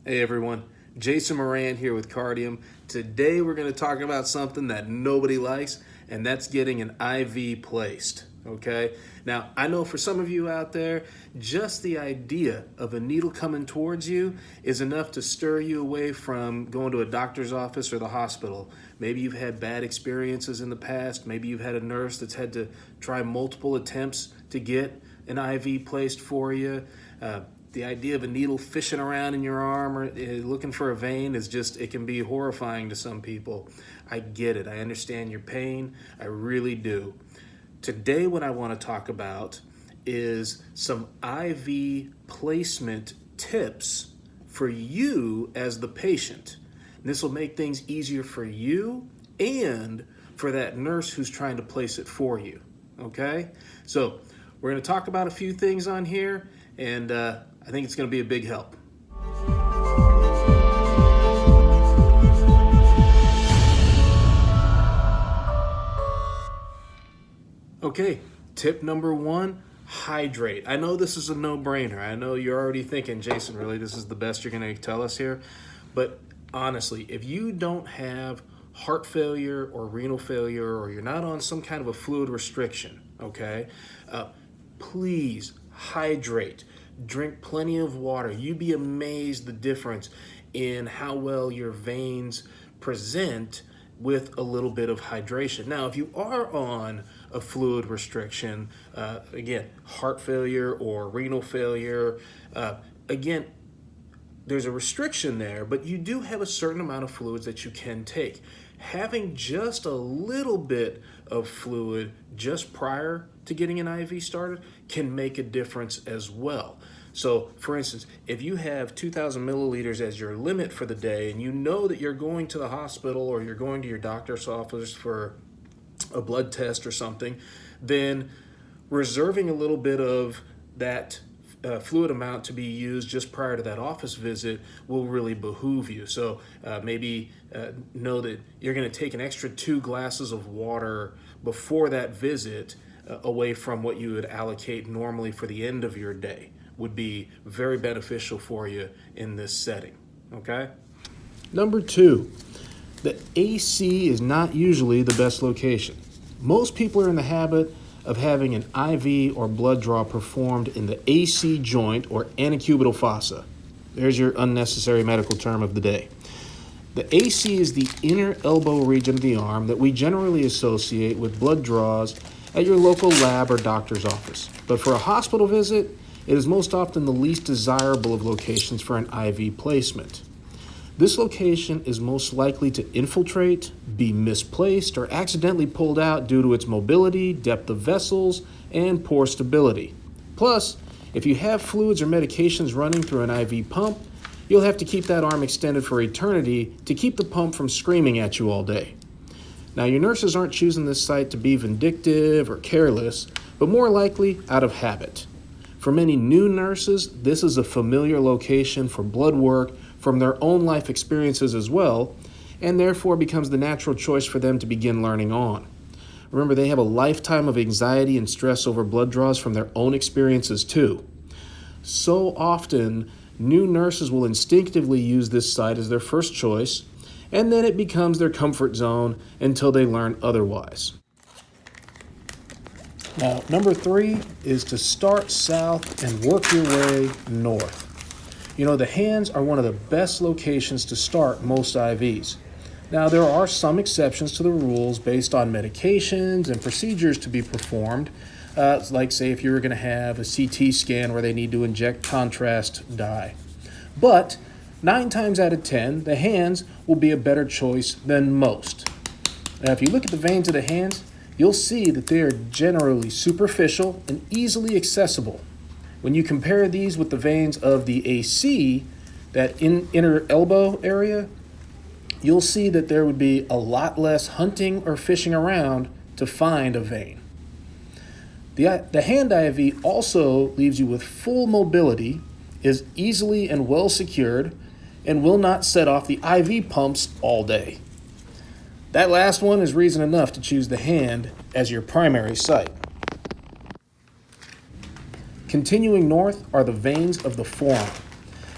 Hey everyone, Jason Moran here with Cardium. Today we're going to talk about something that nobody likes, and that's getting an IV placed. Okay? Now, I know for some of you out there, just the idea of a needle coming towards you is enough to stir you away from going to a doctor's office or the hospital. Maybe you've had bad experiences in the past. Maybe you've had a nurse that's had to try multiple attempts to get an IV placed for you. The idea of a needle fishing around in your arm or looking for a vein is just, it can be horrifying to some people. I get it. I understand your pain. I really do. Today, what I want to talk about is some IV placement tips for you as the patient. And this will make things easier for you and for that nurse who's trying to place it for you. Okay? So we're going to talk about a few things on here, and I think it's going to be a big help. Okay, tip number one, hydrate. I know this is a no-brainer. I know you're already thinking, Jason, really, this is the best you're going to tell us here? But honestly, if you don't have heart failure or renal failure, or you're not on some kind of a fluid restriction, okay, please hydrate. Drink plenty of water. You'd be amazed the difference in how well your veins present with a little bit of hydration. Now, if you are on a fluid restriction, again, heart failure or renal failure, again, there's a restriction there, but you do have a certain amount of fluids that you can take. Having just a little bit of fluid just prior to getting an IV started can make a difference as well. So, for instance, if you have 2,000 milliliters as your limit for the day and you know that you're going to the hospital or you're going to your doctor's office for a blood test or something, then reserving a little bit of that fluid amount to be used just prior to that office visit will really behoove you. So maybe know that you're going to take an extra 2 glasses of water before that visit away from what you would allocate normally for the end of your day. Would be very beneficial for you in this setting, okay? Number 2, the AC is not usually the best location. Most people are in the habit of having an IV or blood draw performed in the AC joint or antecubital fossa. There's your unnecessary medical term of the day. The AC is the inner elbow region of the arm that we generally associate with blood draws at your local lab or doctor's office. But for a hospital visit, it is most often the least desirable of locations for an IV placement. This location is most likely to infiltrate, be misplaced, or accidentally pulled out due to its mobility, depth of vessels, and poor stability. Plus, if you have fluids or medications running through an IV pump, you'll have to keep that arm extended for eternity to keep the pump from screaming at you all day. Now, your nurses aren't choosing this site to be vindictive or careless, but more likely out of habit. For many new nurses, this is a familiar location for blood work from their own life experiences as well, and therefore becomes the natural choice for them to begin learning on. Remember, they have a lifetime of anxiety and stress over blood draws from their own experiences too. So often, new nurses will instinctively use this site as their first choice, and then it becomes their comfort zone until they learn otherwise. Now, number 3 is to start south and work your way north. You know, the hands are one of the best locations to start most IVs. Now, there are some exceptions to the rules based on medications and procedures to be performed, like say if you were going to have a CT scan where they need to inject contrast dye. But 9 times out of 10, the hands will be a better choice than most. Now, if you look at the veins of the hands, you'll see that they are generally superficial and easily accessible. When you compare these with the veins of the AC, that inner elbow area, you'll see that there would be a lot less hunting or fishing around to find a vein. The hand IV also leaves you with full mobility, is easily and well secured, and will not set off the IV pumps all day. That last one is reason enough to choose the hand as your primary site. Continuing north are the veins of the forearm.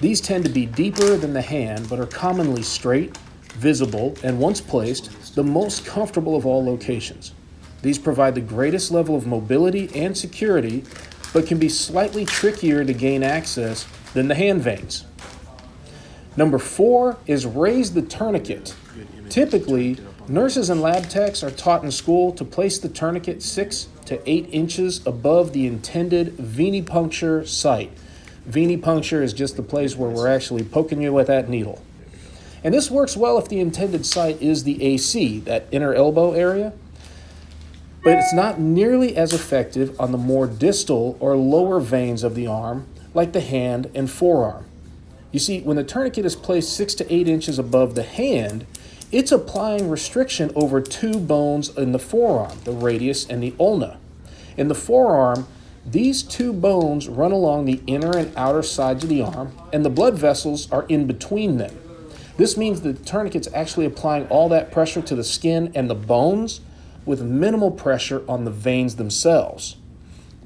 These tend to be deeper than the hand, but are commonly straight, visible, and once placed, the most comfortable of all locations. These provide the greatest level of mobility and security, but can be slightly trickier to gain access than the hand veins. Number 4 is raise the tourniquet. Typically, nurses and lab techs are taught in school to place the tourniquet 6 to 8 inches above the intended venipuncture site. Venipuncture is just the place where we're actually poking you with that needle. And this works well if the intended site is the AC, that inner elbow area, but it's not nearly as effective on the more distal or lower veins of the arm, like the hand and forearm. You see, when the tourniquet is placed 6 to 8 inches above the hand, it's applying restriction over 2 bones in the forearm, the radius and the ulna. In the forearm, these 2 bones run along the inner and outer sides of the arm, and the blood vessels are in between them. This means the tourniquet's actually applying all that pressure to the skin and the bones with minimal pressure on the veins themselves.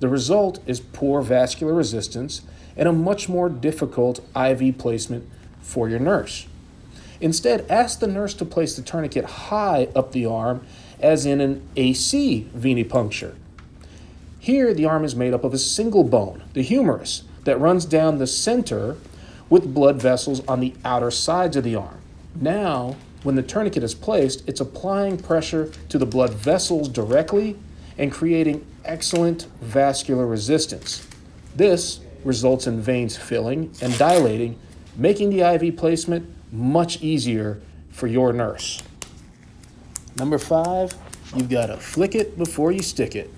The result is poor vascular resistance and a much more difficult IV placement for your nurse. Instead, ask the nurse to place the tourniquet high up the arm, as in an AC venipuncture. Here, the arm is made up of a single bone, the humerus, that runs down the center with blood vessels on the outer sides of the arm. Now, when the tourniquet is placed, it's applying pressure to the blood vessels directly and creating excellent vascular resistance. This results in veins filling and dilating, making the IV placement much easier for your nurse. Number 5, you've got to flick it before you stick it.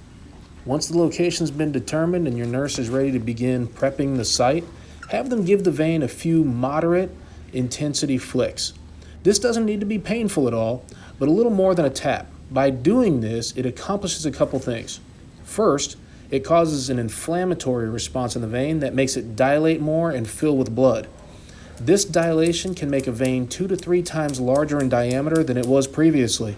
Once the location's been determined and your nurse is ready to begin prepping the site, have them give the vein a few moderate intensity flicks. This doesn't need to be painful at all, but a little more than a tap. By doing this, it accomplishes a couple things. First, it causes an inflammatory response in the vein that makes it dilate more and fill with blood. This dilation can make a vein 2 to 3 times larger in diameter than it was previously.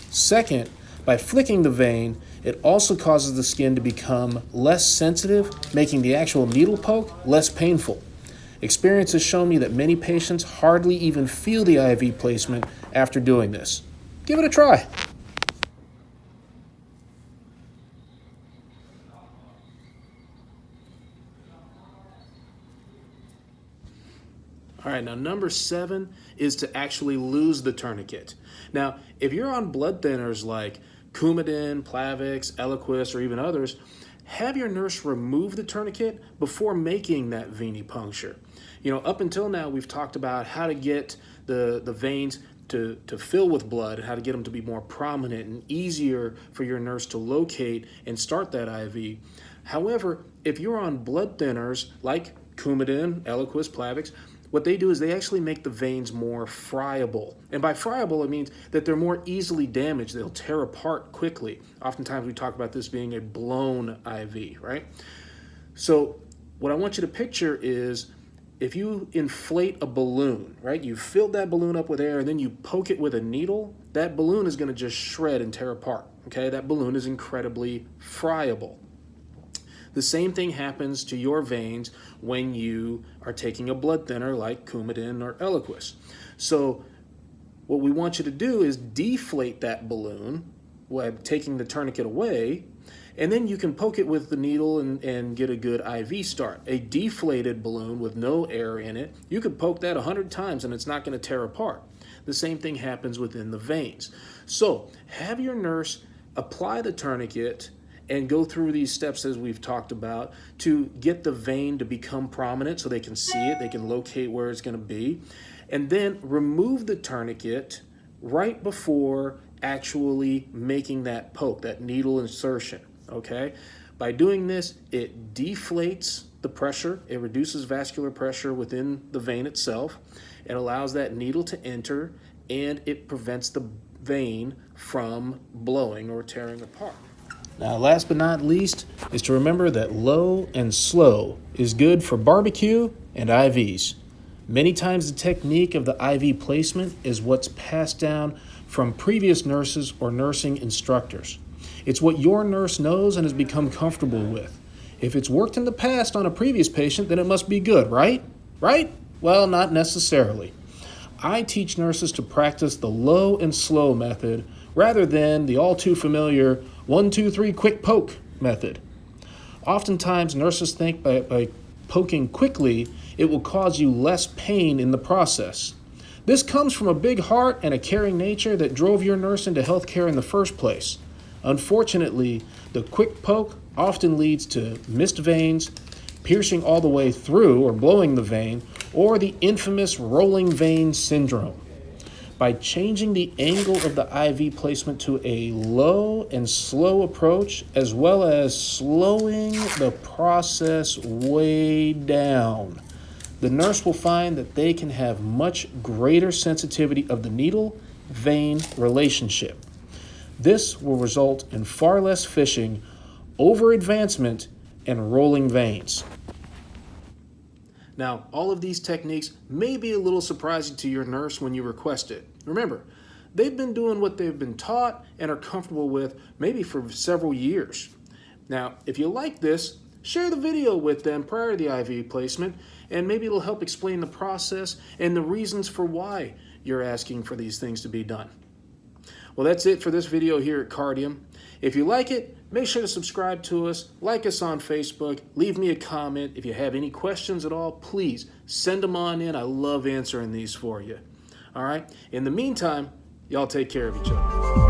Second, by flicking the vein, it also causes the skin to become less sensitive, making the actual needle poke less painful. Experience has shown me that many patients hardly even feel the IV placement after doing this. Give it a try. All right, now number 7 is to actually lose the tourniquet. Now, if you're on blood thinners like Coumadin, Plavix, Eliquis, or even others, have your nurse remove the tourniquet before making that venipuncture. You know, up until now, we've talked about how to get the veins to fill with blood, how to get them to be more prominent and easier for your nurse to locate and start that IV. However, if you're on blood thinners like Coumadin, Eliquis, Plavix, what they do is they actually make the veins more friable. And by friable, it means that they're more easily damaged. They'll tear apart quickly. Oftentimes we talk about this being a blown IV, right? So what I want you to picture is if you inflate a balloon, right? You filled that balloon up with air and then you poke it with a needle, that balloon is going to just shred and tear apart, okay? That balloon is incredibly friable. The same thing happens to your veins when you are taking a blood thinner like Coumadin or Eliquis. So what we want you to do is deflate that balloon by taking the tourniquet away, and then you can poke it with the needle and get a good IV start. A deflated balloon with no air in it, you could poke that 100 times and it's not going to tear apart. The same thing happens within the veins. So have your nurse apply the tourniquet and go through these steps as we've talked about to get the vein to become prominent so they can see it, they can locate where it's going to be, and then remove the tourniquet right before actually making that poke, that needle insertion, okay? By doing this, it deflates the pressure, it reduces vascular pressure within the vein itself, it allows that needle to enter, and it prevents the vein from blowing or tearing apart. Now, last but not least is to remember that low and slow is good for barbecue and IVs. Many times the technique of the IV placement is what's passed down from previous nurses or nursing instructors. It's what your nurse knows and has become comfortable with. If it's worked in the past on a previous patient, then it must be good, right? Right? Well, not necessarily. I teach nurses to practice the low and slow method rather than the all too familiar 1, 2, 3 quick poke method. Oftentimes, nurses think by poking quickly, it will cause you less pain in the process. This comes from a big heart and a caring nature that drove your nurse into healthcare in the first place. Unfortunately, the quick poke often leads to missed veins, piercing all the way through or blowing the vein, or the infamous rolling vein syndrome. By changing the angle of the IV placement to a low and slow approach, as well as slowing the process way down, the nurse will find that they can have much greater sensitivity of the needle-vein relationship. This will result in far less fishing, over-advancement, and rolling veins. Now, all of these techniques may be a little surprising to your nurse when you request it. Remember, they've been doing what they've been taught and are comfortable with maybe for several years. Now, if you like this, share the video with them prior to the IV placement, and maybe it'll help explain the process and the reasons for why you're asking for these things to be done. Well, that's it for this video here at Cardium. If you like it, make sure to subscribe to us, like us on Facebook, leave me a comment. If you have any questions at all, please send them on in. I love answering these for you. All right? In the meantime, y'all take care of each other.